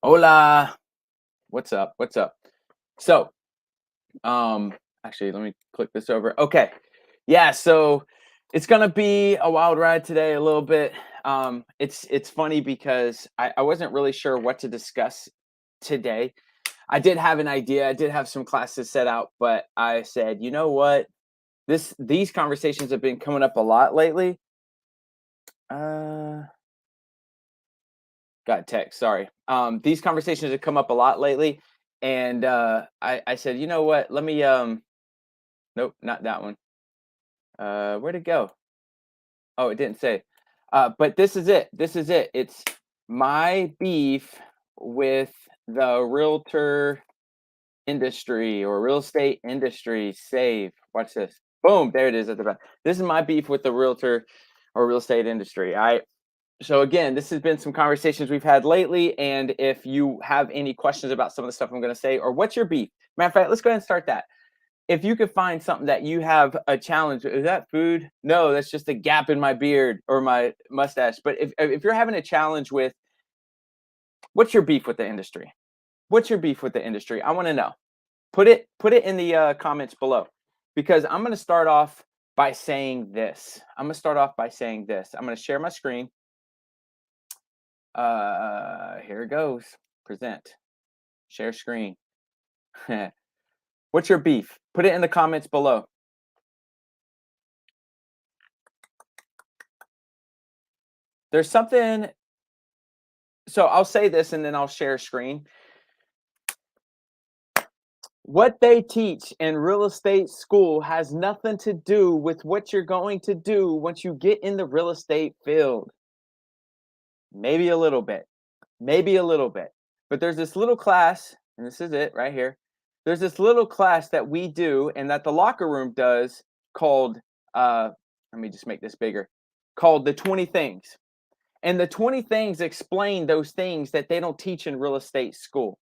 Hola. What's up? What's up? So, actually, let me click this over. Okay. Yeah, so it's gonna be a wild ride today a little bit. It's funny because I wasn't really sure what to discuss today. I did have an idea, I did have some classes set out, but I said, you know what? These conversations have been coming up a lot lately. Uh Got text, sorry. These conversations have come up a lot lately, and I said, you know what? Let me nope, not that one. Where'd it go? Oh, it didn't say. But this is it. This is it. It's my beef with the realtor industry or real estate industry. Save. Watch this. Boom, there it is at the back. This is my beef with the realtor or real estate industry. So again, this has been some conversations we've had lately, and if you have any questions about some of the stuff I'm going to say, or what's your beef? Matter of fact, let's go ahead and start that. If you could find something that you have a challenge, is that food? No, that's just a gap in my beard or my mustache. But if you're having a challenge with, what's your beef with the industry? What's your beef with the industry? I want to know. Put it in the comments below, because I'm going to start off by saying this. I'm going to start off by saying this. I'm going to share my screen. Here it goes. Present. Share screen. What's your beef? Put it in the comments below. There's something. So I'll say this and then I'll share screen. What they teach in real estate school has nothing to do with what you're going to do once you get in the real estate field. Maybe a little bit. Maybe a little bit. But there's this little class, and this is it right here. There's this little class that we do and that the locker room does called, let me just make this bigger, called the 20 things. And the 20 things explain those things that they don't teach in real estate school.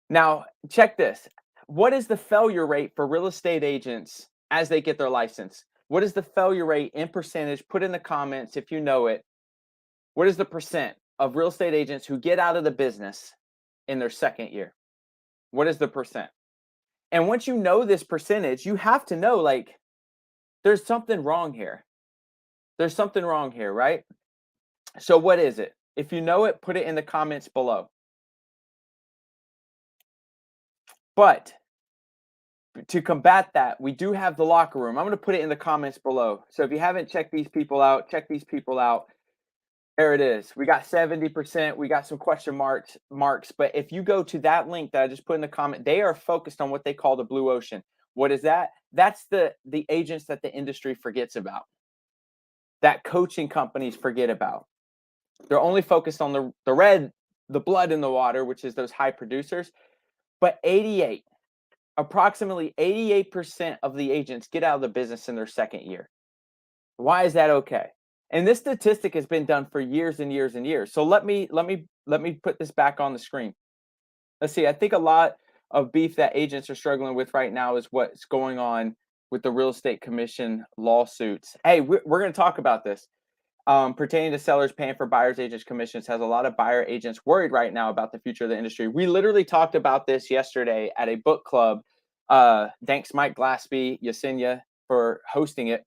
Now, check this. What is the failure rate for real estate agents as they get their license? What is the failure rate in percentage? Put in the comments if you know it. What is the percent of real estate agents who get out of the business in their second year? What is the percent? And once you know this percentage, you have to know, like, there's something wrong here. There's something wrong here, right? So what is it? If you know it, put it in the comments below. But to combat that, we do have the locker room. I'm going to put it in the comments below. So if you haven't checked these people out, check these people out. There it is. We got 70%. We got some question marks. But if you go to that link that I just put in the comment, they are focused on what they call the blue ocean. What is that? That's the agents that the industry forgets about, that coaching companies forget about. They're only focused on the red, the blood in the water, which is those high producers. But approximately 88% of the agents get out of the business in their second year. Why is that okay? And this statistic has been done for years and years and years. So let me put this back on the screen. Let's see. I think a lot of beef that agents are struggling with right now is what's going on with the real estate commission lawsuits. Hey, we're going to talk about this. Pertaining to sellers paying for buyers agents commissions, has a lot of buyer agents worried right now about the future of the industry. We literally talked about this yesterday at a book club. Thanks Mike Glaspie, Yesenia, for hosting it.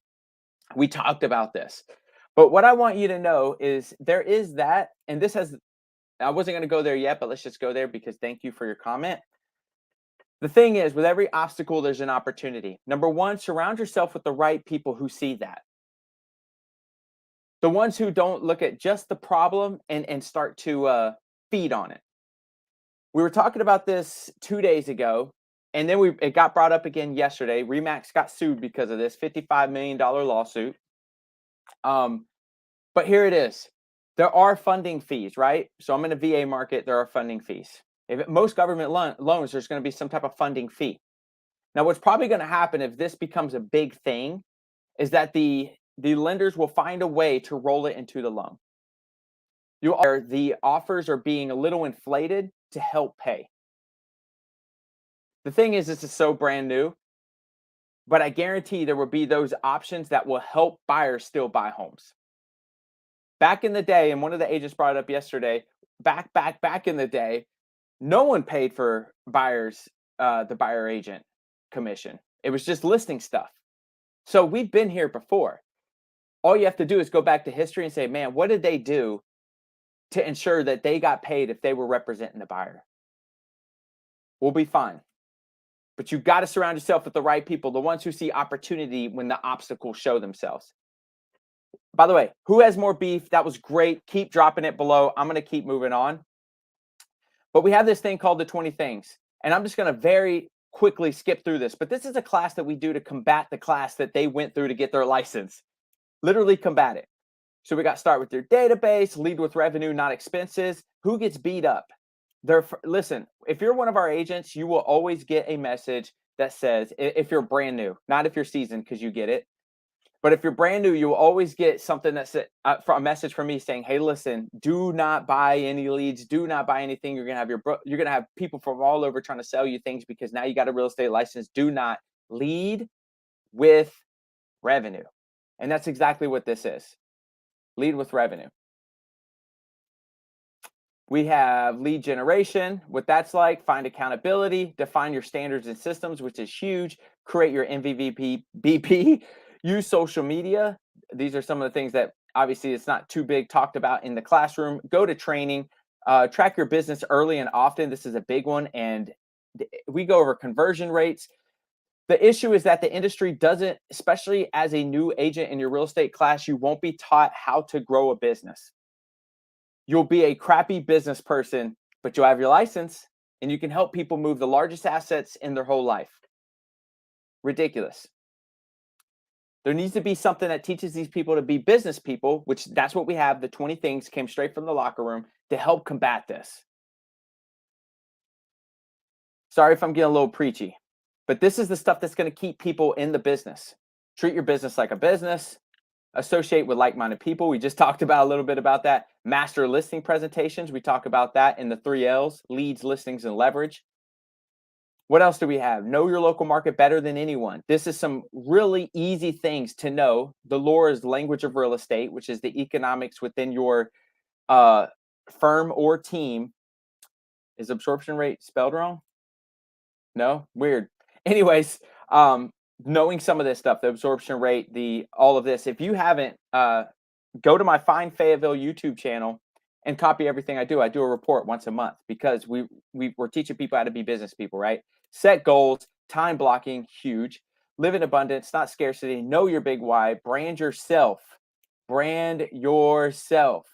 We talked about this. But what I want you to know is there is that, and this has, I wasn't going to go there yet, but let's just go there because thank you for your comment. The thing is, with every obstacle, there's an opportunity. Number one, surround yourself with the right people who see that. The ones who don't look at just the problem and start to feed on it. We were talking about this 2 days ago, and then it got brought up again yesterday. RE/MAX got sued because of this $55 million lawsuit. But here it is. There are funding fees, right? So I'm in a VA market. There are funding fees. Most government loans, there's going to be some type of funding fee. Now, what's probably going to happen if this becomes a big thing is that the lenders will find a way to roll it into the loan. The offers are being a little inflated to help pay. The thing is, this is so brand new, but I guarantee there will be those options that will help buyers still buy homes. Back in the day, and one of the agents brought it up yesterday, back in the day, no one paid for the buyer agent commission. It was just listing stuff. So we've been here before. All you have to do is go back to history and say, man, what did they do to ensure that they got paid if they were representing the buyer? We'll be fine. But you got to surround yourself with the right people, the ones who see opportunity when the obstacles show themselves. By the way, who has more beef? That was great. Keep dropping it below. I'm going to keep moving on. But we have this thing called the 20 things. And I'm just going to very quickly skip through this. But this is a class that we do to combat the class that they went through to get their license. Literally combat it. So we got start with your database, lead with revenue, not expenses. Who gets beat up? Listen, if you're one of our agents, you will always get a message that says, if you're brand new, not if you're seasoned, because you get it. But if you're brand new, you will always get something that's a message from me saying, hey, listen, do not buy any leads. Do not buy anything. You're going to have people from all over trying to sell you things because now you got a real estate license. Do not lead with revenue. And that's exactly what this is. Lead with revenue. We have lead generation, what that's like, find accountability, define your standards and systems, which is huge, create your MVP, BP, use social media. These are some of the things that obviously it's not too big talked about in the classroom. Go to training, track your business early and often. This is a big one. And we go over conversion rates. The issue is that the industry doesn't, especially as a new agent in your real estate class, you won't be taught how to grow a business. You'll be a crappy business person, but you'll have your license and you can help people move the largest assets in their whole life. Ridiculous. There needs to be something that teaches these people to be business people, which that's what we have. The 20 things came straight from the locker room to help combat this. Sorry if I'm getting a little preachy, but this is the stuff that's going to keep people in the business. Treat your business like a business. Associate with like-minded people. We just talked about a little bit about that. Master listing presentations. We talk about that in the 3 L's, leads, listings, and leverage. What else do we have? Know your local market better than anyone. This is some really easy things to know. The lore is the language of real estate, which is the economics within your firm or team. Is absorption rate spelled wrong? No? Weird. Anyways, knowing some of this stuff, the absorption rate, all of this. If you haven't, go to my Find Fayetteville YouTube channel and copy everything I do. I do a report once a month because we're teaching people how to be business people, right? Set goals, time blocking, huge. Live in abundance, not scarcity. Know your big why. Brand yourself. Brand yourself.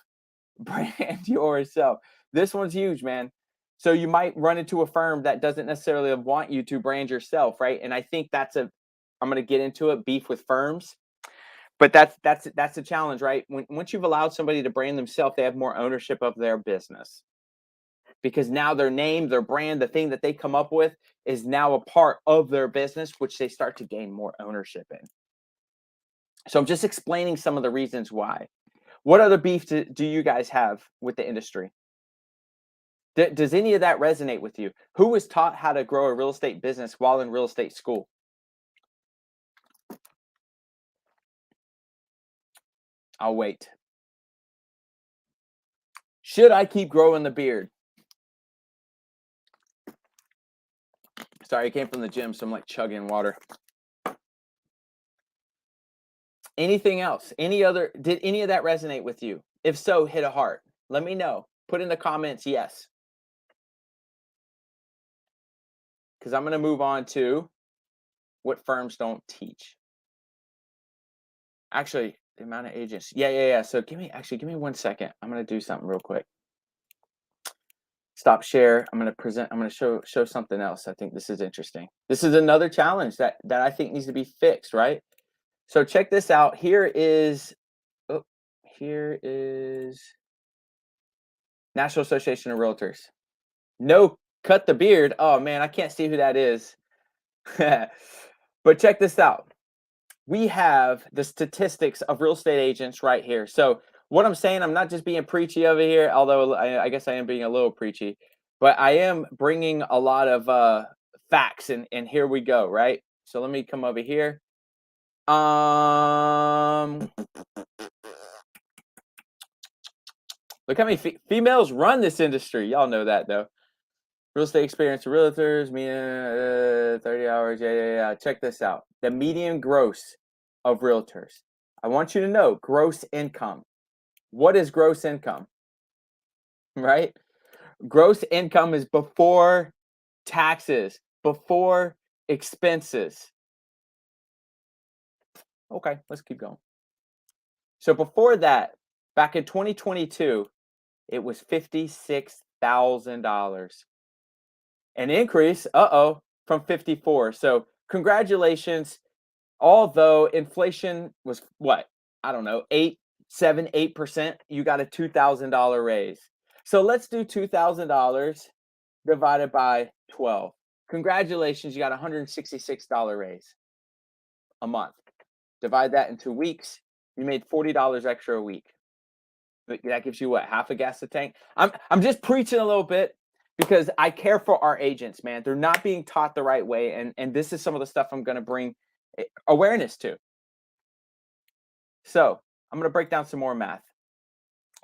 Brand yourself. This one's huge, man. So you might run into a firm that doesn't necessarily want you to brand yourself, right? And I think I'm going to get into it, beef with firms. But that's a challenge, right? Once you've allowed somebody to brand themselves, they have more ownership of their business. Because now their name, their brand, the thing that they come up with is now a part of their business, which they start to gain more ownership in. So I'm just explaining some of the reasons why. What other beef do you guys have with the industry? Does any of that resonate with you? Who was taught how to grow a real estate business while in real estate school? I'll wait. Should I keep growing the beard? Sorry, I came from the gym, so I'm like chugging water. Anything else? Did any of that resonate with you? If so, hit a heart. Let me know. Put in the comments yes. Because I'm going to move on to what firms don't teach. Actually, the amount of agents. Yeah. So give me 1 second. I'm going to do something real quick. Stop share. I'm going to show something else. I think this is interesting. This is another challenge that I think needs to be fixed, right? So check this out. Here is National Association of Realtors. No, cut the beard. Oh man, I can't see who that is. But check this out. We have the statistics of real estate agents right here. So what I'm saying, I'm not just being preachy over here, although I guess I am being a little preachy, but I am bringing a lot of facts, and here we go, right? So let me come over here. Look how many females run this industry. Y'all know that though. Real estate experience realtors, me 30 hours. Yeah. Check this out. The median gross of realtors. I want you to know gross income. What is gross income? Right? Gross income is before taxes, before expenses. Okay, let's keep going. So before that, back in 2022, it was $56,000. An increase, from 54. So congratulations. Although inflation was what? I don't know, 8% you got a $2,000 raise. So let's do $2,000 divided by 12. Congratulations, you got a $166 raise a month. Divide that in 2 weeks, you made $40 extra a week. That gives you what, half a gas a tank? I'm just preaching a little bit because I care for our agents, man. They're not being taught the right way, and this is some of the stuff I'm going to bring awareness to. So I'm going to break down some more math.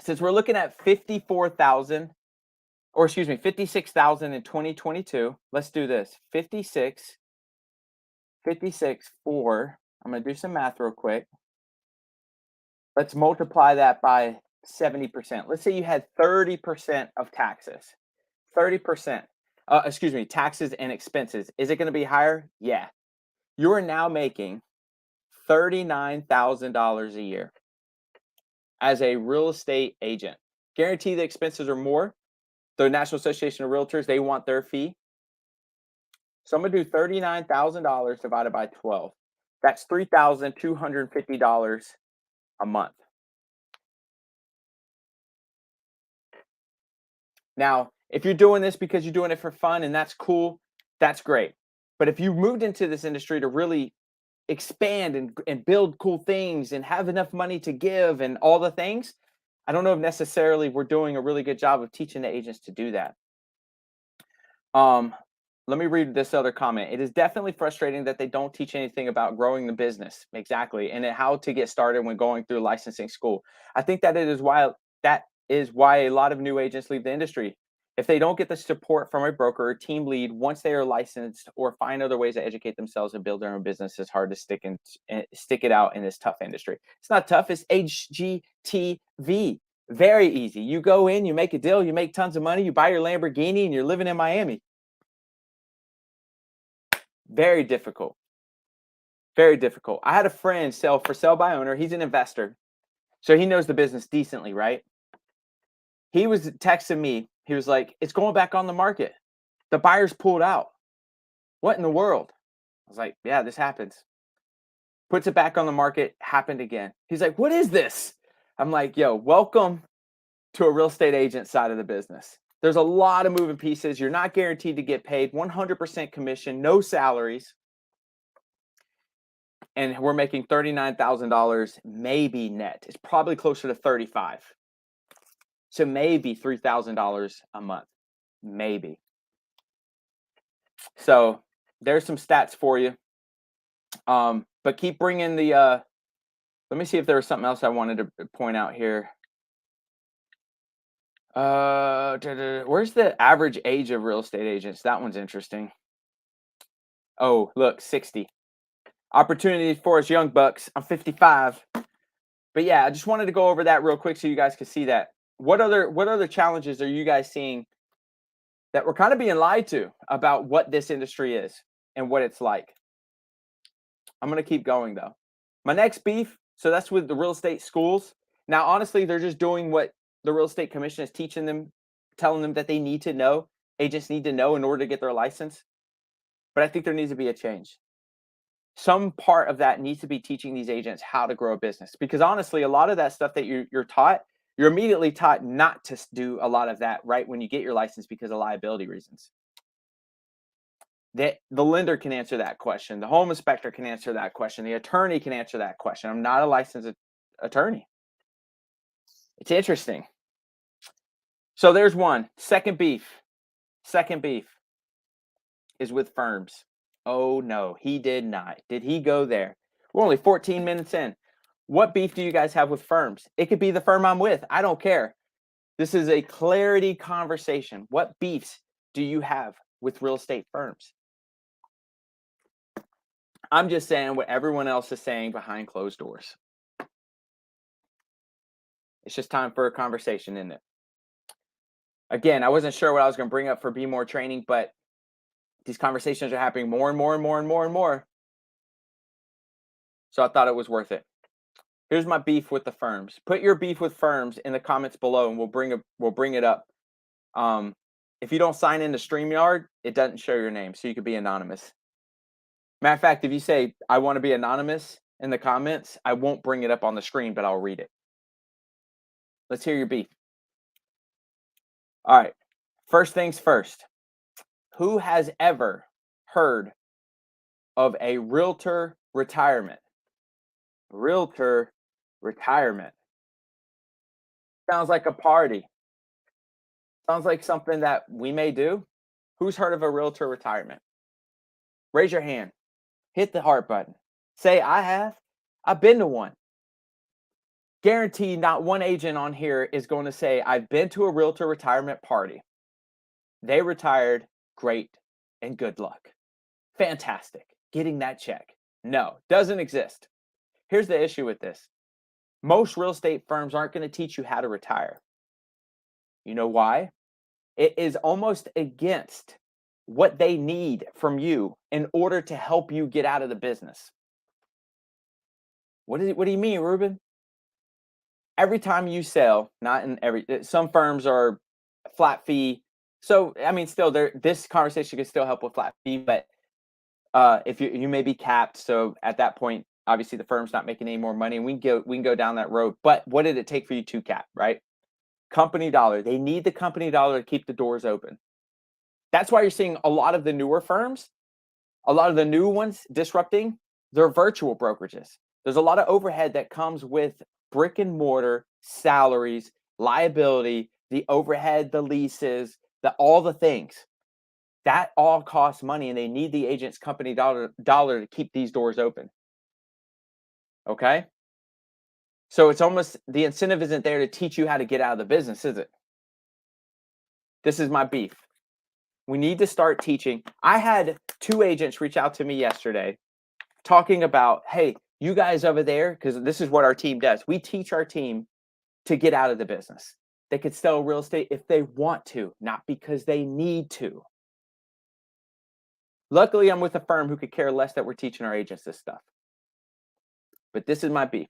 Since we're looking at 56,000 in 2022, let's do this. 56 for, I'm going to do some math real quick. Let's multiply that by 70%. Let's say you had 30% of taxes. 30%. Taxes and expenses. Is it going to be higher? Yeah. You are now making $39,000 a year as a real estate agent. Guarantee the expenses are more. The National Association of Realtors, they want their fee. So I'm going to do $39,000 divided by 12. That's $3,250 a month. Now, if you're doing this because you're doing it for fun and that's cool, that's great. But if you moved into this industry to really expand and build cool things and have enough money to give and all the things, I don't know if necessarily we're doing a really good job of teaching the agents to do that. Let me read this other comment. It is definitely frustrating that they don't teach anything about growing the business. Exactly. And how to get started when going through licensing school. I think that is why a lot of new agents leave the industry. If they don't get the support from a broker or team lead once they are licensed or find other ways to educate themselves and build their own business, it's hard to stick it out in this tough industry. It's not tough. It's HGTV. Very easy. You go in, you make a deal, you make tons of money, you buy your Lamborghini, and you're living in Miami. Very difficult. Very difficult. I had a friend sell by owner. He's an investor. So he knows the business decently, right? He was texting me. He was like, it's going back on the market. The buyers pulled out. What in the world? I was like, yeah, this happens. Puts it back on the market. Happened again. He's like, what is this? I'm like, yo, welcome to a real estate agent side of the business. There's a lot of moving pieces. You're not guaranteed to get paid. 100% commission, no salaries. And we're making $39,000 maybe net. It's probably closer to 35. So maybe $3,000 a month. Maybe. So there's some stats for you. But keep bringing the, let me see if there was something else I wanted to point out here. Where's the average age of real estate agents? That one's interesting. Oh, look, 60. Opportunities for us young bucks. I'm 55. But yeah, I just wanted to go over that real quick so you guys could see that. What other challenges are you guys seeing that we're kind of being lied to about what this industry is and what it's like? I'm going to keep going though. My next beef, so that's with the real estate schools. Now, honestly, they're just doing what the real estate commission is teaching them, telling them that they need to know, agents need to know in order to get their license. But I think there needs to be a change. Some part of that needs to be teaching these agents how to grow a business, because honestly, a lot of that stuff that you're taught, you're immediately taught not to do a lot of that right when you get your license because of liability reasons. The lender can answer that question. The home inspector can answer that question. The attorney can answer that question. I'm not a licensed attorney. It's interesting. So there's one. Second beef is with firms. Oh no, he did not. Did he go there? We're only 14 minutes in. What beef do you guys have with firms? It could be the firm I'm with. I don't care. This is a clarity conversation. What beefs do you have with real estate firms? I'm just saying what everyone else is saying behind closed doors. It's just time for a conversation, isn't it? Again, I wasn't sure what I was going to bring up for Be More training, but these conversations are happening more and more and more and more and more. So I thought it was worth it. Here's my beef with the firms. Put your beef with firms in the comments below, and we'll bring it up. If you don't sign into StreamYard, it doesn't show your name, so you could be anonymous. Matter of fact, if you say I want to be anonymous in the comments, I won't bring it up on the screen, but I'll read it. Let's hear your beef. All right. First things first. Who has ever heard of a realtor retirement? Realtor retirement. Sounds like a party. Sounds like something that we may do. Who's heard of a realtor retirement? Raise your hand. Hit the heart button. Say, I have. I've been to one. Guaranteed not one agent on here is going to say, I've been to a realtor retirement party. They retired. Great and good luck. Fantastic. Getting that check. No, doesn't exist. Here's the issue with this. Most real estate firms aren't going to teach you how to retire. You know why? It is almost against what they need from you in order to help you get out of the business. What do you mean, Ruben? Every time you sell, not in every, some firms are flat fee. So, I mean, still this conversation can still help with flat fee, but if you may be capped. So at that point, obviously the firm's not making any more money, and we can go down that road. But what did it take for you to cap, right? Company dollar. They need the company dollar to keep the doors open. That's why you're seeing a lot of the newer firms, a lot of the new ones disrupting, they're virtual brokerages. There's a lot of overhead that comes with brick and mortar, salaries, liability, the overhead, the leases, all the things. That all costs money, and they need the agent's company dollar to keep these doors open. Okay? So it's almost, the incentive isn't there to teach you how to get out of the business, is it? This is my beef. We need to start teaching. I had 2 agents reach out to me yesterday talking about, hey, you guys over there, because this is what our team does. We teach our team to get out of the business. They could sell real estate if they want to, not because they need to. Luckily, I'm with a firm who could care less that we're teaching our agents this stuff. But this is my beef.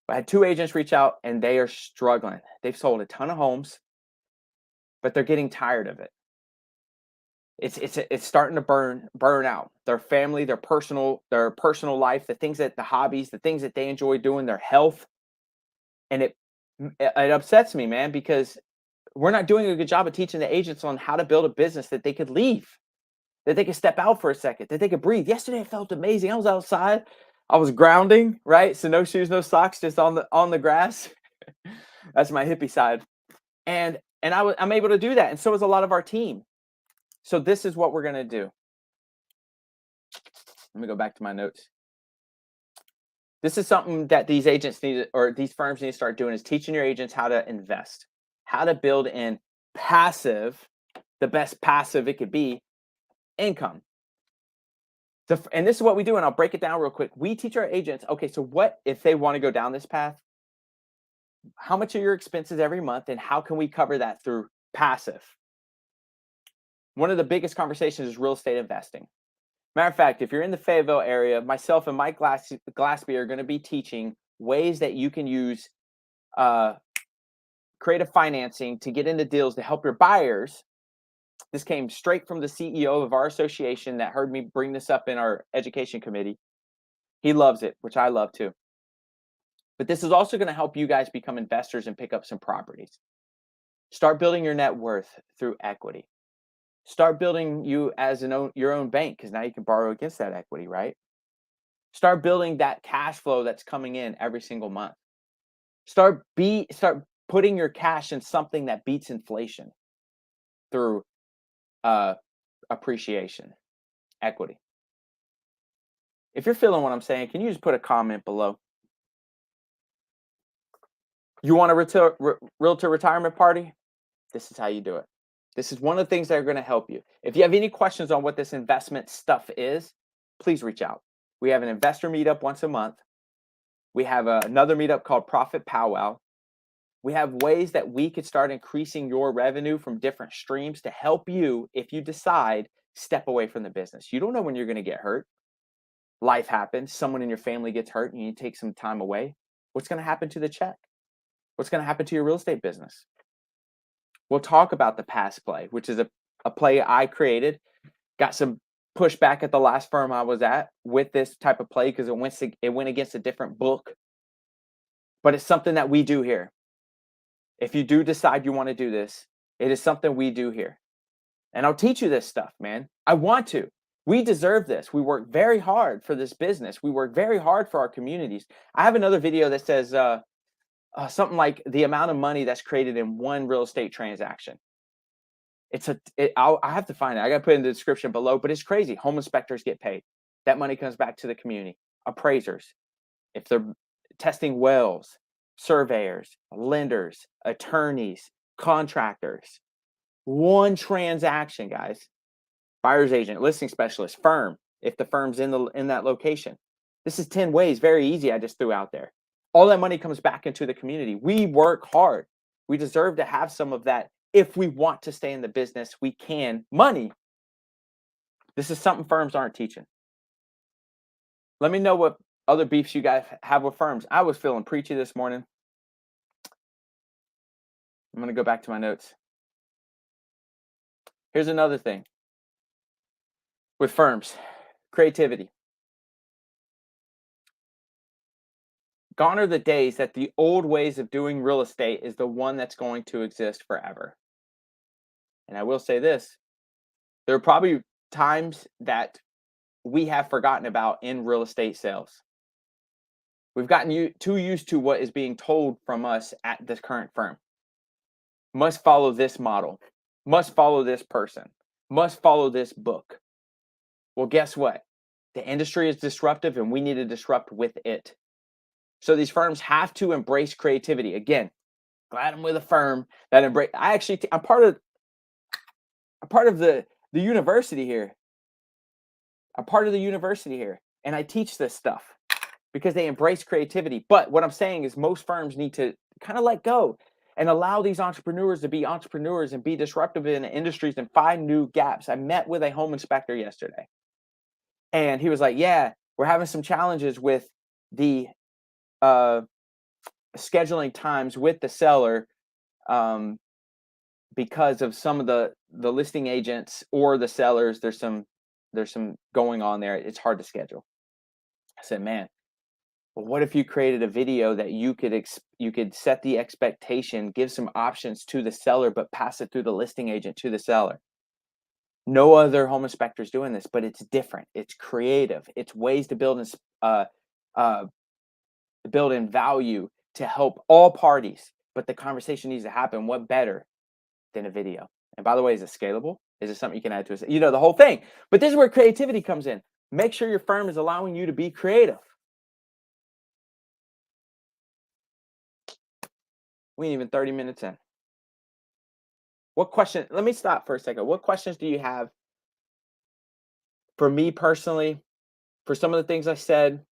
I had 2 agents reach out, and they are struggling. They've sold a ton of homes, but they're getting tired of it. It's starting to burn out. Their family, their personal life, the hobbies, the things that they enjoy doing, their health. And it upsets me, man, because we're not doing a good job of teaching the agents on how to build a business that they could leave, that they could step out for a second, that they could breathe. Yesterday it felt amazing. I was outside. I was grounding, right? So no shoes, no socks, just on the grass. That's my hippie side. And I'm able to do that. And so is a lot of our team. So this is what we're going to do. Let me go back to my notes. This is something that these agents need, or these firms need to start doing, is teaching your agents how to invest, how to build in passive, the best passive it could be, income. And this is what we do, and I'll break it down real quick. We teach our agents, okay, so what if they want to go down this path? How much are your expenses every month, and how can we cover that through passive? One of the biggest conversations is real estate investing. Matter of fact, if you're in the Fayetteville area, myself and Mike Glassby are going to be teaching ways that you can use creative financing to get into deals to help your buyers. This came straight from the CEO of our association that heard me bring this up in our education committee. He loves it, which I love too. But this is also going to help you guys become investors and pick up some properties. Start building your net worth through equity. Start building you as your own bank, because now you can borrow against that equity, right? Start building that cash flow that's coming in every single month. Start putting your cash in something that beats inflation through appreciation, equity. If you're feeling what I'm saying, can you just put a comment below? You want a realtor retirement party? This is how you do it. This is one of the things that are going to help you. If you have any questions on what this investment stuff is, please reach out. We have an investor meetup once a month. We have another meetup called Profit Powwow. We have ways that we could start increasing your revenue from different streams to help you if you decide step away from the business. You don't know when you're going to get hurt. Life happens. Someone in your family gets hurt and you take some time away. What's going to happen to the check? What's going to happen to your real estate business? We'll talk about the pass play, which is a play I created. Got some pushback at the last firm I was at with this type of play because it went against a different book. But it's something that we do here. If you do decide you want to do this, it is something we do here. And I'll teach you this stuff, man. I want to. We deserve this. We work very hard for this business. We work very hard for our communities. I have another video that says something like the amount of money that's created in one real estate transaction. I have to find it. I got to put it in the description below, but it's crazy. Home inspectors get paid. That money comes back to the community. Appraisers, if they're testing wells, surveyors, lenders, attorneys, contractors. One transaction, guys. Buyer's agent, listing specialist, firm, if the firm's in that location. This is 10 ways, very easy, I just threw out there. All that money comes back into the community. We work hard. We deserve to have some of that. If we want to stay in the business, we can. Money. This is something firms aren't teaching. Let me know what other beefs you guys have with firms. I was feeling preachy this morning. I'm going to go back to my notes. Here's another thing with firms. Creativity. Gone are the days that the old ways of doing real estate is the one that's going to exist forever. And I will say this, there are probably times that we have forgotten about in real estate sales. We've gotten too used to what is being told from us at this current firm. Must follow this model, must follow this person, must follow this book. Well, guess what? The industry is disruptive and we need to disrupt with it. So these firms have to embrace creativity. Again, glad I'm with a firm that embrace. I'm part of the university here. I'm part of the university here, and I teach this stuff because they embrace creativity. But what I'm saying is most firms need to kind of let go and allow these entrepreneurs to be entrepreneurs and be disruptive in industries and find new gaps. I met with a home inspector yesterday, and he was like, "Yeah, we're having some challenges with the scheduling times with the seller because of some of the listing agents or the sellers. There's some going on there. It's hard to schedule." I said, "Man, well, what if you created a video that you could set the expectation, give some options to the seller, but pass it through the listing agent to the seller?" No other home inspector is doing this, but it's different. It's creative. It's ways to build in value to help all parties. But the conversation needs to happen. What better than a video? And by the way, is it scalable? Is it something you can add to it? The whole thing. But this is where creativity comes in. Make sure your firm is allowing you to be creative. We ain't even 30 minutes in. Let me stop for a second. What questions do you have for me personally, for some of the things I said?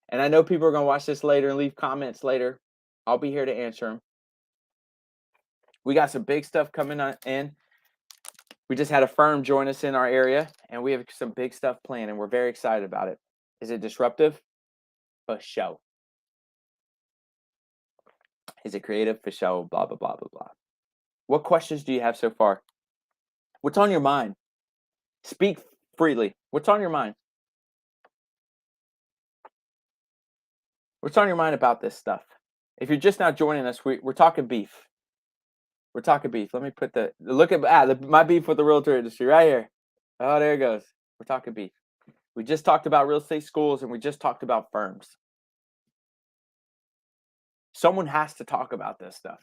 And I know people are going to watch this later and leave comments later. I'll be here to answer them. We got some big stuff coming in. We just had a firm join us in our area, and we have some big stuff planned, and we're very excited about it. Is it disruptive? For sure. Is it creative? For sure. Blah, blah, blah, blah, blah. What questions do you have so far? What's on your mind? Speak freely. What's on your mind? What's on your mind about this stuff? If you're just now joining us, we're talking beef. We're talking beef. Let me put my beef with the realtor industry right here. Oh, there it goes. We're talking beef. We just talked about real estate schools and we just talked about firms. Someone has to talk about this stuff.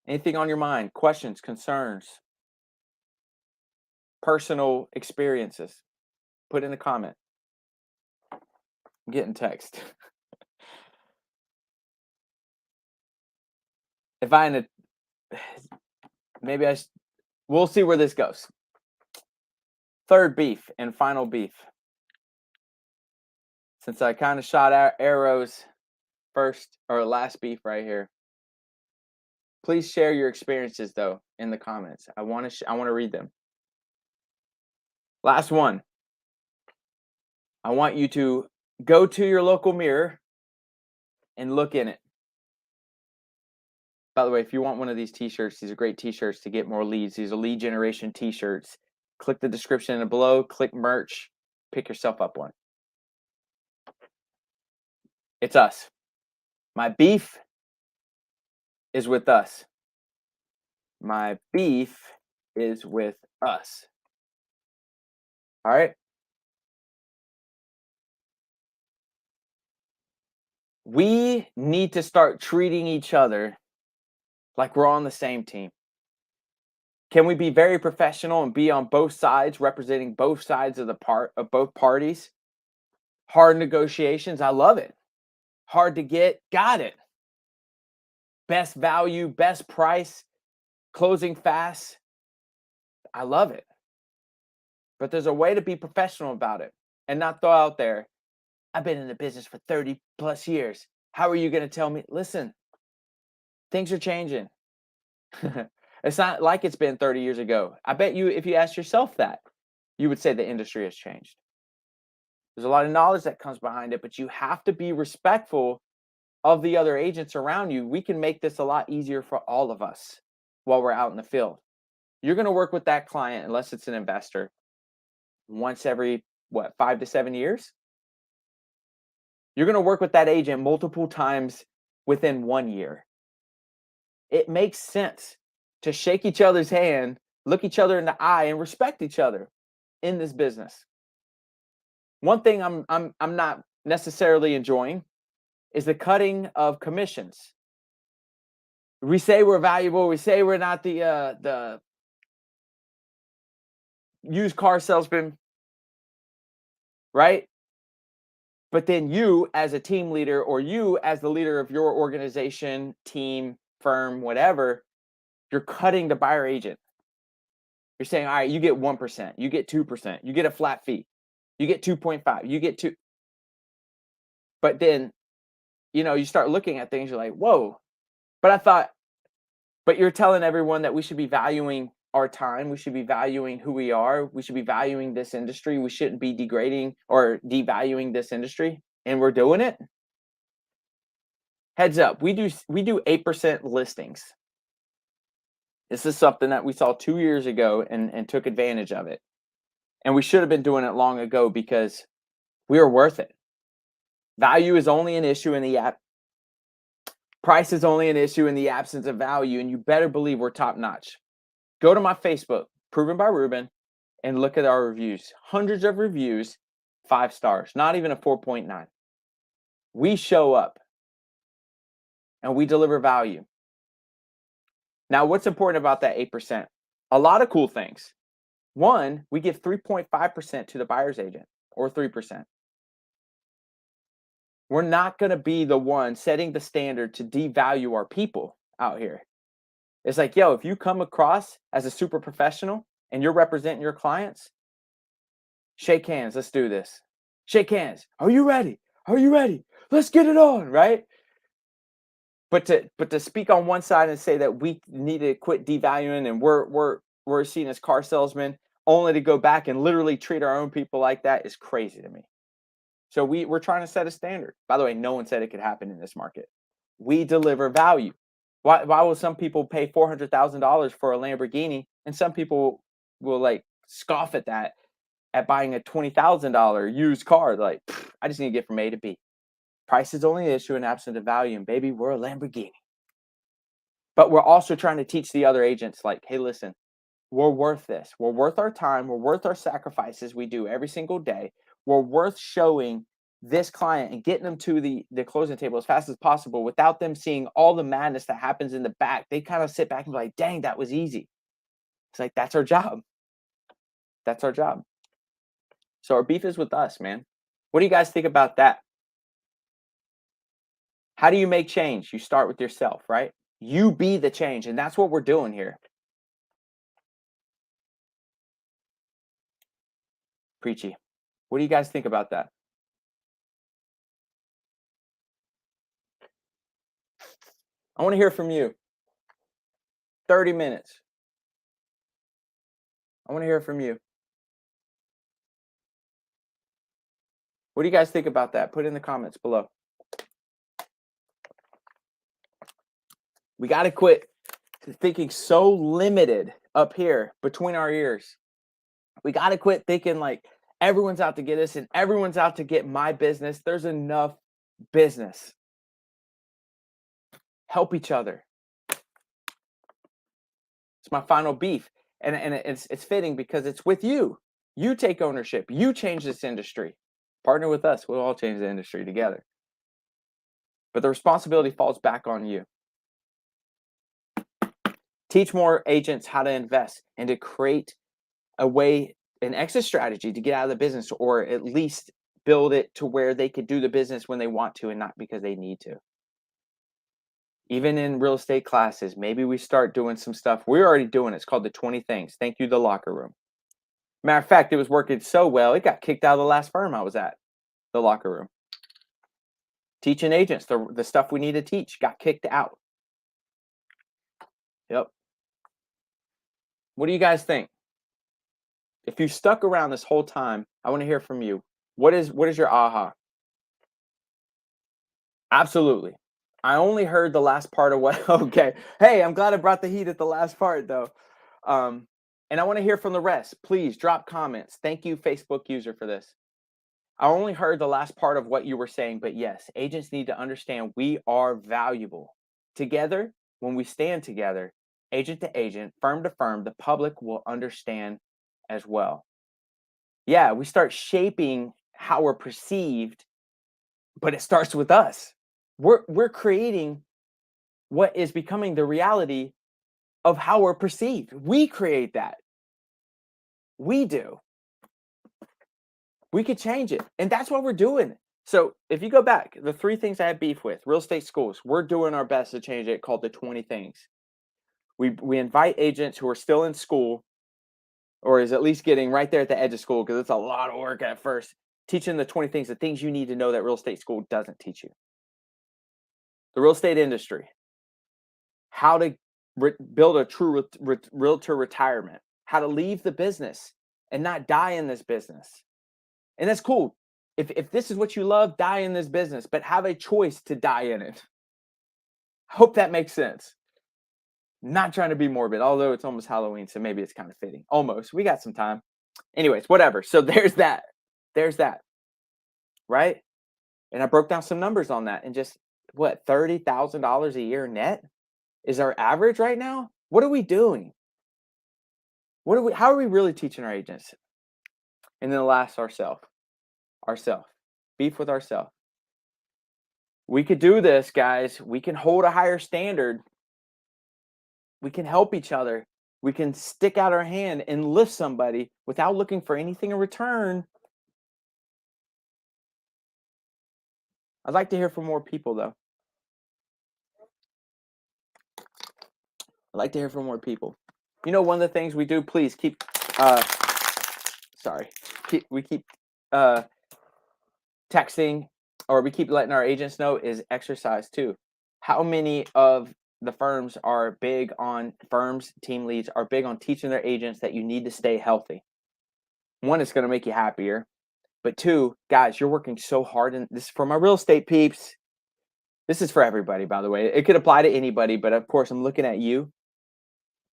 Anything on your mind? Questions, concerns, personal experiences? Put in the comment. I'm getting text. if I had a, maybe we'll see where this goes. Third beef and final beef. Since I kind of shot out arrows first or last beef right here. Please share your experiences though in the comments. I want to read them. Last one. I want you to go to your local mirror and look in it. By the way, if you want one of these t-shirts, these are great t-shirts to get more leads. These are lead generation t-shirts. Click the description below, click merch, pick yourself up one. It's us. My beef is with us. My beef is with us. All right? We need to start treating each other like we're on the same team. Can we be very professional and be on both sides, representing both sides of both parties? Hard negotiations, I love it. Hard to get, got it. Best value, best price, closing fast, I love it. But there's a way to be professional about it and not throw out there, I've been in the business for 30 plus years. How are you going to tell me? Listen, things are changing. It's not like it's been 30 years ago. I bet you, if you ask yourself that, you would say the industry has changed. There's a lot of knowledge that comes behind it, but you have to be respectful of the other agents around you. We can make this a lot easier for all of us while we're out in the field. You're going to work with that client, unless it's an investor, once every, 5 to 7 years? You're going to work with that agent multiple times within 1 year. It makes sense to shake each other's hand, look each other in the eye, and respect each other in this business. One thing I'm not necessarily enjoying is the cutting of commissions. We say we're valuable. We say we're not the used car salesman, right? But then you, as a team leader, or you as the leader of your organization, team, firm, whatever, you're cutting the buyer agent. You're saying, all right, you get 1%, you get 2%, you get a flat fee, you get 2.5, you get 2. But then, you start looking at things, you're like, whoa. But you're telling everyone that we should be valuing our time. We should be valuing who we are. We should be valuing this industry. We shouldn't be degrading or devaluing this industry. And we're doing it. Heads up, we do 8% listings. This is something that we saw 2 years ago and took advantage of it. And we should have been doing it long ago because we are worth it. Value is only an issue in the app. Price is only an issue in the absence of value, and you better believe we're top notch. Go to my Facebook, Proven by Ruben, and look at our reviews. Hundreds of reviews, 5 stars, not even a 4.9. We show up and we deliver value. Now, what's important about that 8%? A lot of cool things. One, we give 3.5% to the buyer's agent, or 3%. We're not going to be the one setting the standard to devalue our people out here. It's like, yo, if you come across as a super professional and you're representing your clients, shake hands. Let's do this. Shake hands. Are you ready? Are you ready? Let's get it on, right? But to speak on one side and say that we need to quit devaluing and we're seen as car salesmen, only to go back and literally treat our own people like that is crazy to me. So we're trying to set a standard. By the way, no one said it could happen in this market. We deliver value. Why will some people pay $400,000 for a Lamborghini, and some people will like scoff at that, at buying a $20,000 used car? Like, I just need to get from A to B. Price is only an issue in absence of value, and baby, we're a Lamborghini. But we're also trying to teach the other agents, like, hey, listen, we're worth this. We're worth our time. We're worth our sacrifices we do every single day. We're worth showing this client and getting them to the closing table as fast as possible without them seeing all the madness that happens in the back. They kind of sit back and be like, dang, that was easy. It's like, that's our job. That's our job. So our beef is with us, man. What do you guys think about that? How do you make change? You start with yourself, right? You be the change, and that's what we're doing here. Preachy. What do you guys think about that? I want to hear from you. 30 minutes. I want to hear from you. What do you guys think about that? Put it in the comments below. We got to quit thinking so limited up here between our ears. We got to quit thinking like everyone's out to get us and everyone's out to get my business. There's enough business. Help each other. It's my final beef. And it's fitting because it's with you. You take ownership. You change this industry. Partner with us. We'll all change the industry together. But the responsibility falls back on you. Teach more agents how to invest and to create a way, an exit strategy to get out of the business, or at least build it to where they could do the business when they want to and not because they need to. Even in real estate classes, maybe we start doing some stuff. We're already doing it. It's called the 20 things. Thank you, the locker room. Matter of fact, it was working so well, it got kicked out of the last firm I was at, the locker room. Teaching agents the stuff we need to teach got kicked out. Yep. What do you guys think? If you stuck around this whole time, I want to hear from you. What is your aha? Absolutely. I only heard the last part of what, okay. Hey, I'm glad I brought the heat at the last part though. And I want to hear from the rest. Please drop comments. Thank you, Facebook user, for this. I only heard the last part of what you were saying, but yes, agents need to understand we are valuable. Together, when we stand together, agent to agent, firm to firm, the public will understand as well. Yeah, we start shaping how we're perceived, but it starts with us. We're creating what is becoming the reality of how we're perceived. We create that. We do. We could change it. And that's what we're doing. So if you go back, the 3 things I had beef with, real estate schools, we're doing our best to change it, called the 20 things. We invite agents who are still in school, or is at least getting right there at the edge of school, because it's a lot of work at first, teaching the 20 things, the things you need to know that real estate school doesn't teach you. The real estate industry, how to build a true realtor retirement, how to leave the business and not die in this business. And that's cool. If this is what you love, die in this business, but have a choice to die in it. Hope that makes sense. Not trying to be morbid, although it's almost Halloween, so maybe it's kind of fitting. Almost. We got some time. Anyways, whatever. So there's that. There's that. Right? And I broke down some numbers on that, and just what, $30,000 a year net is our average right now? What are we doing? How are we really teaching our agents? And then the last, ourself. Beef with ourself. We could do this, guys. We can hold a higher standard. We can help each other. We can stick out our hand and lift somebody without looking for anything in return. I'd like to hear from more people, though. I'd like to hear from more people. You know, one of the things we do, please keep, we keep texting, or we keep letting our agents know, is exercise too. How many of the firms are big on, team leads are big on teaching their agents that you need to stay healthy? One, it's going to make you happier. But 2, guys, you're working so hard, and this is for my real estate peeps. This is for everybody, by the way. It could apply to anybody, but of course, I'm looking at you.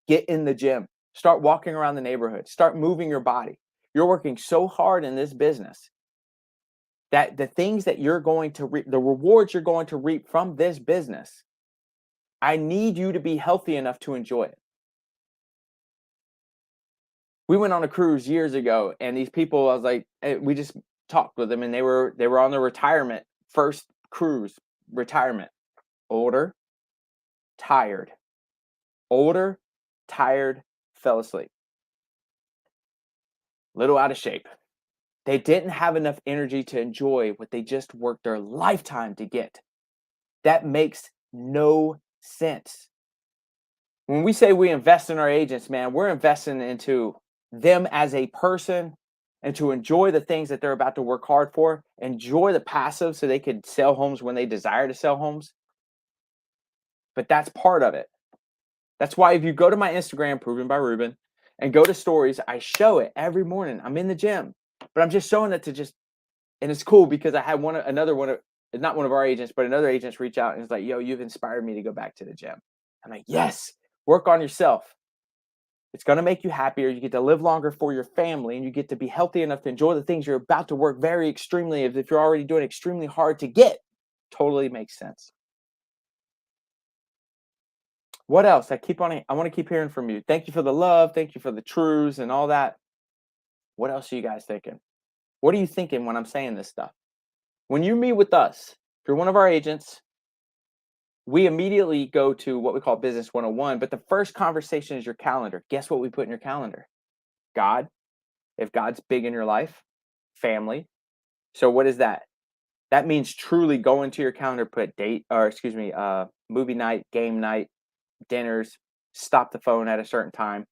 Get in the gym. Start walking around the neighborhood. Start moving your body. You're working so hard in this business that the things that you're going to reap, the rewards you're going to reap from this business, I need you to be healthy enough to enjoy it. We went on a cruise years ago, and these people, I was like, we just talked with them, and they were on their retirement, first cruise, retirement. Older, tired, fell asleep. Little out of shape. They didn't have enough energy to enjoy what they just worked their lifetime to get. That makes no sense. When we say we invest in our agents, man, we're investing into them as a person and to enjoy the things that they're about to work hard for, enjoy the passive so they could sell homes when they desire to sell homes. But that's part of it. That's why if you go to my Instagram, Proven by Ruben, and go to stories, I show it every morning. I'm in the gym, but I'm just showing it to just, and it's cool because I had another one of, not one of our agents, but another agents reach out and it's like, yo, you've inspired me to go back to the gym. I'm like, yes, work on yourself. It's going to make you happier. You get to live longer for your family and you get to be healthy enough to enjoy the things you're about to work very extremely, if you're already doing extremely hard to get. Totally makes sense. What else? I want to keep hearing from you. Thank you for the love. Thank you for the truths and all that. What else are you guys thinking? What are you thinking when I'm saying this stuff? When you meet with us, if you're one of our agents, we immediately go to what we call Business 101. But the first conversation is your calendar. Guess what we put in your calendar? God. If God's big in your life, family. So what is that? That means truly go into your calendar, put movie night, game night, dinners, stop the phone at a certain time.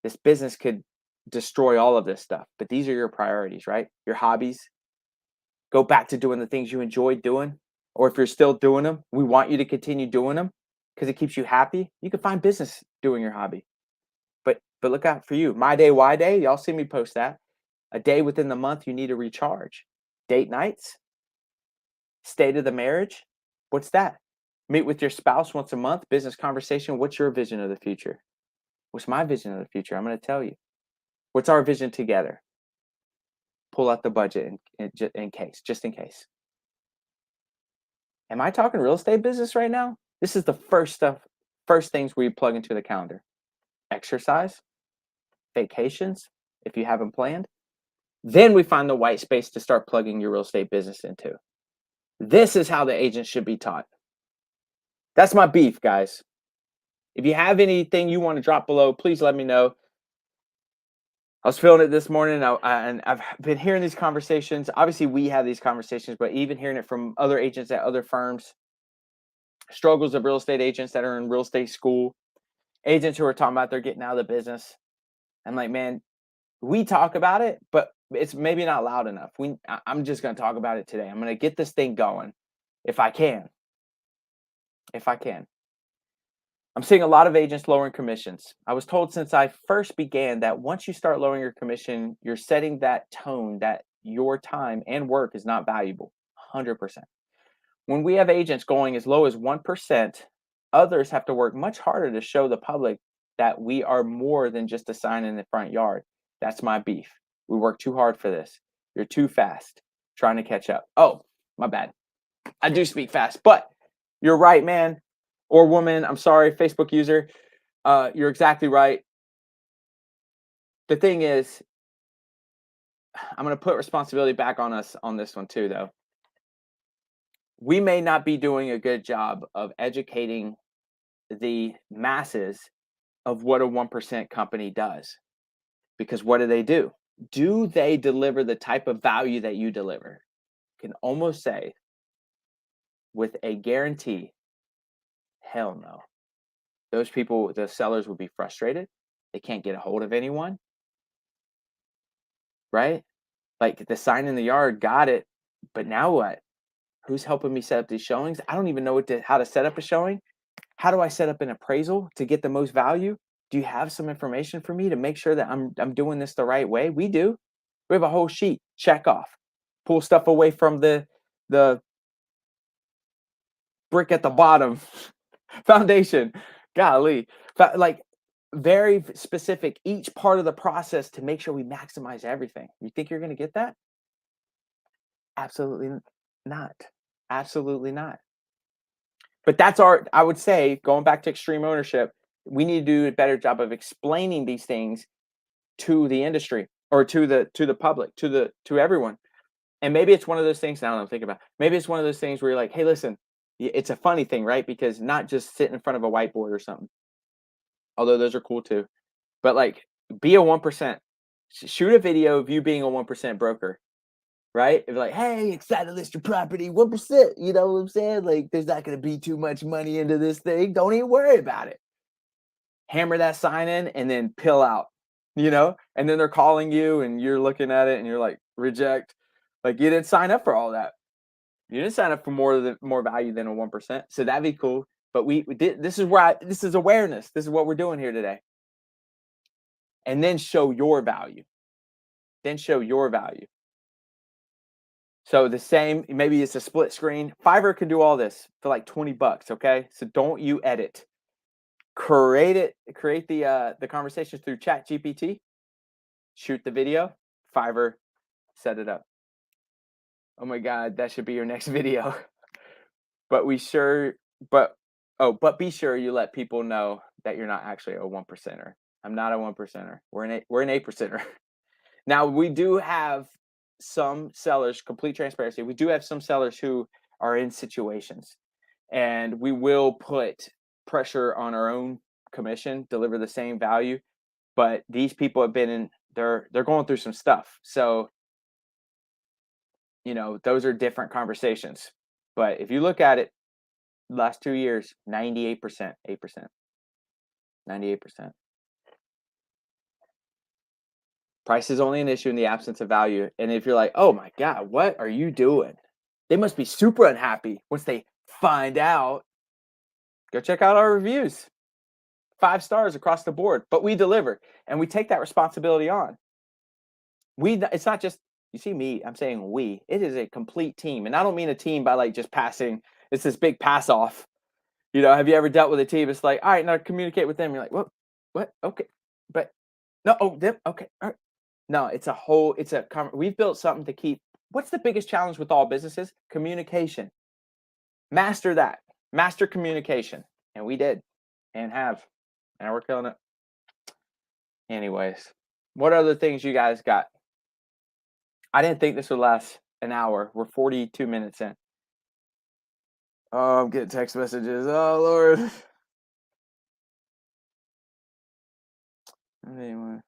This business could destroy all of this stuff, but these are your priorities, right? Your hobbies. Go back to doing the things you enjoy doing. Or if you're still doing them, we want you to continue doing them because it keeps you happy. You can find business doing your hobby. But look out for you. My day, why day? Y'all see me post that. A day within the month you need to recharge. Date nights. State of the marriage. What's that? Meet with your spouse once a month. Business conversation. What's your vision of the future? What's my vision of the future? I'm going to tell you. What's our vision together? Pull out the budget just in case. Am I talking real estate business right now? This is the first things we plug into the calendar. Exercise, vacations, if you haven't planned. Then we find the white space to start plugging your real estate business into. This is how the agent should be taught. That's my beef, guys. If you have anything you want to drop below, please let me know. I was feeling it this morning, and I've been hearing these conversations. Obviously, we have these conversations, but even hearing it from other agents at other firms, struggles of real estate agents that are in real estate school, agents who are talking about they're getting out of the business. I'm like, man, we talk about it, but it's maybe not loud enough. I'm just going to talk about it today. I'm going to get this thing going if I can. I'm seeing a lot of agents lowering commissions. I was told since I first began that once you start lowering your commission, you're setting that tone that your time and work is not valuable. 100%. When we have agents going as low as 1%, others have to work much harder to show the public that we are more than just a sign in the front yard. That's my beef. We work too hard for this. You're too fast trying to catch up. Oh, my bad. I do speak fast, but you're right, man. Or woman, I'm sorry, Facebook user, you're exactly right. The thing is, I'm going to put responsibility back on us on this one too, though. We may not be doing a good job of educating the masses of what a 1% company does. Because what do? Do they deliver the type of value that you deliver? I can almost say with a guarantee, hell no. Those people, the sellers will be frustrated. They can't get a hold of anyone. Right? Like the sign in the yard, got it. But now what? Who's helping me set up these showings? I don't even know how to set up a showing. How do I set up an appraisal to get the most value? Do you have some information for me to make sure that I'm doing this the right way? We do. We have a whole sheet. Check off. Pull stuff away from the brick at the bottom. Foundation. Golly. Like very specific, each part of the process to make sure we maximize everything. You think you're going to get that? Absolutely not. Absolutely not. But that's I would say, going back to extreme ownership, we need to do a better job of explaining these things to the industry or to the public, to everyone. And maybe it's one of those things, now that I'm thinking about, maybe it's one of those things where you're like, hey, listen, it's a funny thing, right? Because not just sitting in front of a whiteboard or something, although those are cool too, but like be a 1%. Shoot a video of you being a 1% broker, right? If like, hey, excited to list your property, 1%, you know what I'm saying? Like, there's not going to be too much money into this thing. Don't even worry about it. hammer that sign in, and then pill out, and then they're calling you and you're looking at it and you're like, reject. Like you didn't sign up for all that. You didn't sign up for more value than a 1%. So that'd be cool. But we did, this is this is awareness. This is what we're doing here today. And then show your value. Then show your value. So the same, maybe it's a split screen. Fiverr can do all this for like $20, okay? So don't you edit. Create the conversations through Chat GPT, shoot the video, Fiverr, set it up. Oh my God, that should be your next video. But be sure you let people know that you're not actually a 1%er. I'm not a 1%er. We're an 8%er. Now we do have some sellers, complete transparency. We do have some sellers who are in situations, and we will put pressure on our own commission, deliver the same value. But these people have been they're going through some stuff. So, those are different conversations. But if you look at it, last 2 years, 98%, 8%, 98%. Price is only an issue in the absence of value. And if you're like, oh my God, what are you doing? They must be super unhappy once they find out. Go check out our reviews. 5 stars across the board, but we deliver and we take that responsibility on. It's not just, you see me, I'm saying we. It is a complete team. And I don't mean a team by like just passing. It's this big pass off. Have you ever dealt with a team? It's like, all right, now communicate with them. You're like, what? Okay. But no, them. Okay. All right. No, we've built something to keep. What's the biggest challenge with all businesses? Communication. Master that. Master communication. And we did and have. And we're killing it. Anyways, what other things you guys got? I didn't think this would last an hour. We're 42 minutes in. Oh, I'm getting text messages. Oh, Lord. Anyway.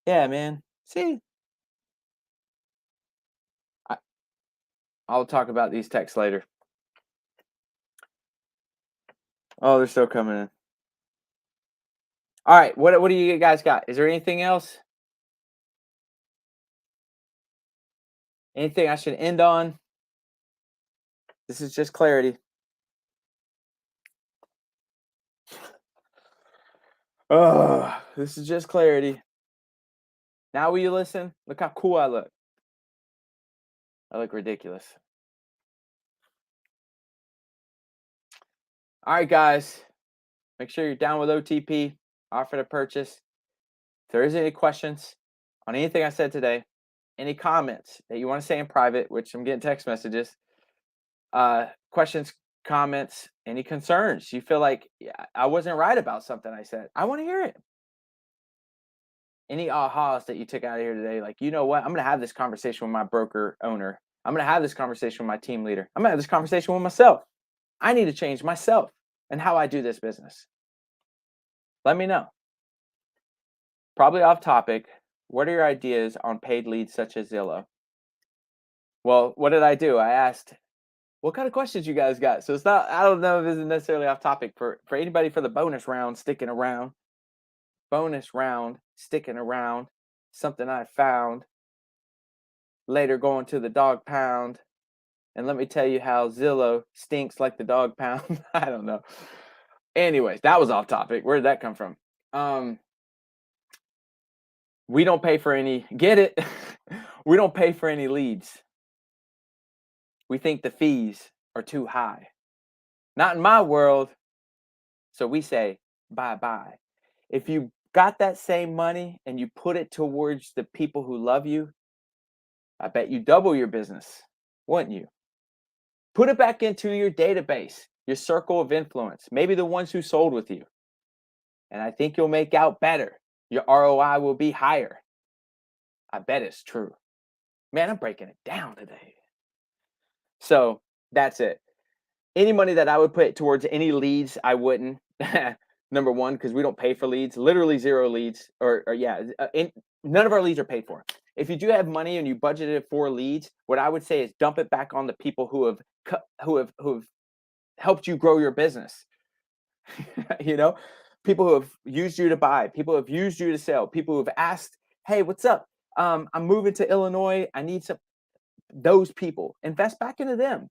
Yeah, man. See? I'll talk about these texts later. Oh, they're still coming in. All right, what do you guys got? Is there anything else? Anything I should end on? This is just clarity. Oh, this is just clarity. Now will you listen? Look how cool I look. I look ridiculous. All right, guys. Make sure you're down with OTP, offer to purchase. If there is any questions on anything I said today, any comments that you want to say in private, which I'm getting text messages, questions, comments, any concerns, you feel like I wasn't right about something I said, I want to hear it. Any ahas that you took out of here today, like, you know what, I'm going to have this conversation with my broker owner. I'm going to have this conversation with my team leader. I'm going to have this conversation with myself. I need to change myself and how I do this business. Let me know. Probably off topic. What are your ideas on paid leads such as Zillow? Well, what did I do? I asked, what kind of questions you guys got? So it's not, I don't know if this is necessarily off topic for anybody for the bonus round sticking around. Bonus round sticking around. Something I found. Later going to the dog pound. And let me tell you how Zillow stinks like the dog pound. I don't know. Anyways, that was off topic. Where did that come from? We don't pay for any, get it? We don't pay for any leads. We think the fees are too high. Not in my world. So we say, bye-bye. If you got that same money and you put it towards the people who love you, I bet you double your business, wouldn't you? Put it back into your database, your circle of influence, maybe the ones who sold with you. And I think you'll make out better. Your ROI will be higher. I bet it's true. Man, I'm breaking it down today. So that's it. Any money that I would put towards any leads, I wouldn't. Number one, because we don't pay for leads, literally 0 leads, none of our leads are paid for. If you do have money and you budgeted for leads, what I would say is dump it back on the people who have helped you grow your business. people who have used you to buy, people who have used you to sell, people who have asked, "Hey, what's up? I'm moving to Illinois. I need some." Those people, invest back into them.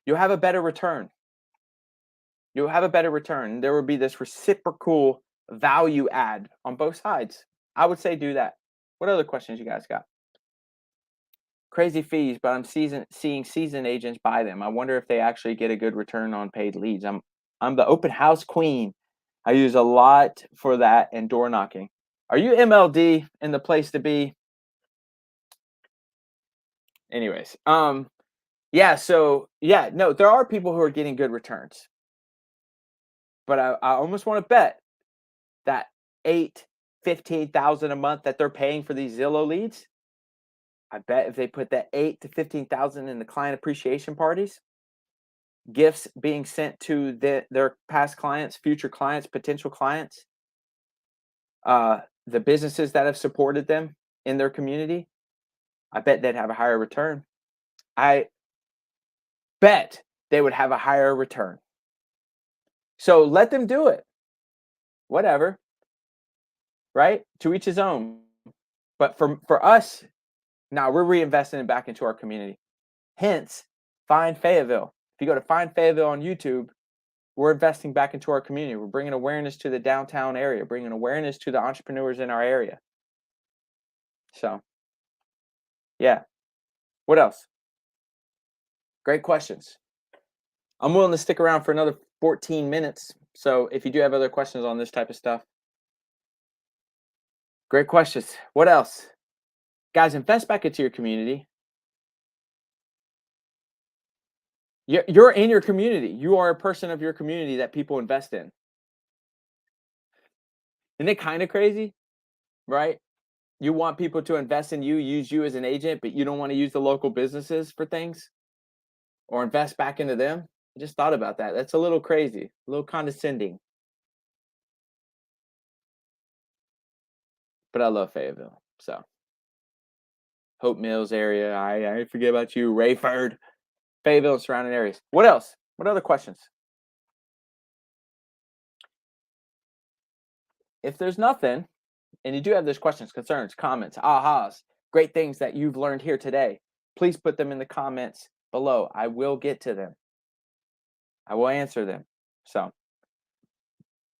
You'll have a better return. You'll have a better return. There will be this reciprocal value add on both sides. I would say do that. What other questions you guys got? Crazy fees, but I'm seeing seasoned agents buy them. I wonder if they actually get a good return on paid leads. I'm the open house queen. I use a lot for that and door knocking. Are you MLD in the place to be? Anyways, yeah, so yeah, no, there are people who are getting good returns. But I almost want to bet that 8, 15,000 a month that they're paying for these Zillow leads. I bet if they put that 8 to 15,000 in the client appreciation parties, gifts being sent to their past clients, future clients, potential clients, the businesses that have supported them in their community, I bet they'd have a higher return. I bet they would have a higher return. So let them do it. Whatever, right? To each his own. But for us, now we're reinvesting it back into our community. Hence, Find Fayetteville. If you go to Find Fayetteville on YouTube, we're investing back into our community. We're bringing awareness to the downtown area, bringing awareness to the entrepreneurs in our area. So, yeah. What else? Great questions. I'm willing to stick around for another 14 minutes. So if you do have other questions on this type of stuff, great questions. What else? Guys, invest back into your community. You're in your community. You are a person of your community that people invest in. Isn't it kind of crazy? Right? You want people to invest in you, use you as an agent, but you don't want to use the local businesses for things or invest back into them. I just thought about that. That's a little crazy, a little condescending. But I love Fayetteville. So Hope Mills area. I forget about you, Rayford, Fayetteville and surrounding areas. What else? What other questions? If there's nothing, and you do have those questions, concerns, comments, ahas, great things that you've learned here today, please put them in the comments below. I will get to them. I will answer them. So,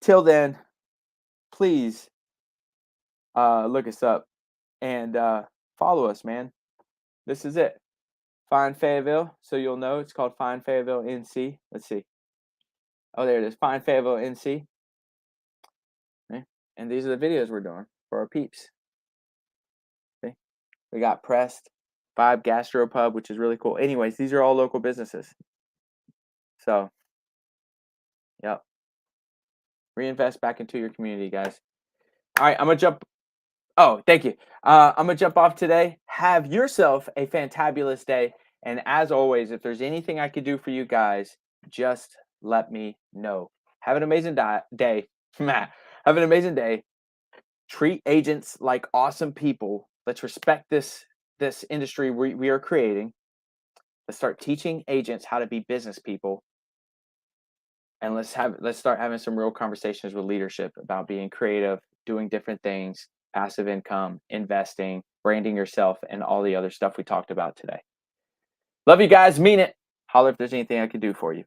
till then, please look us up and follow us, man. This is it. Find Fayetteville, so you'll know it's called Find Fayetteville NC. Let's see. Oh, there it is. Find Fayetteville NC. Okay. And these are the videos we're doing for our peeps. Okay. We got Pressed, Vibe Gastropub, which is really cool. Anyways, these are all local businesses. So, yep. Reinvest back into your community, guys. All right, I'm going to jump. Oh, thank you. I'm going to jump off today. Have yourself a fantabulous day. And as always, if there's anything I could do for you guys, just let me know. Have an amazing day. Have an amazing day. Treat agents like awesome people. Let's respect this industry we are creating. Let's start teaching agents how to be business people. And let's start having some real conversations with leadership about being creative, doing different things, passive income, investing, branding yourself, and all the other stuff we talked about today. Love you guys. Mean it. Holler if there's anything I can do for you.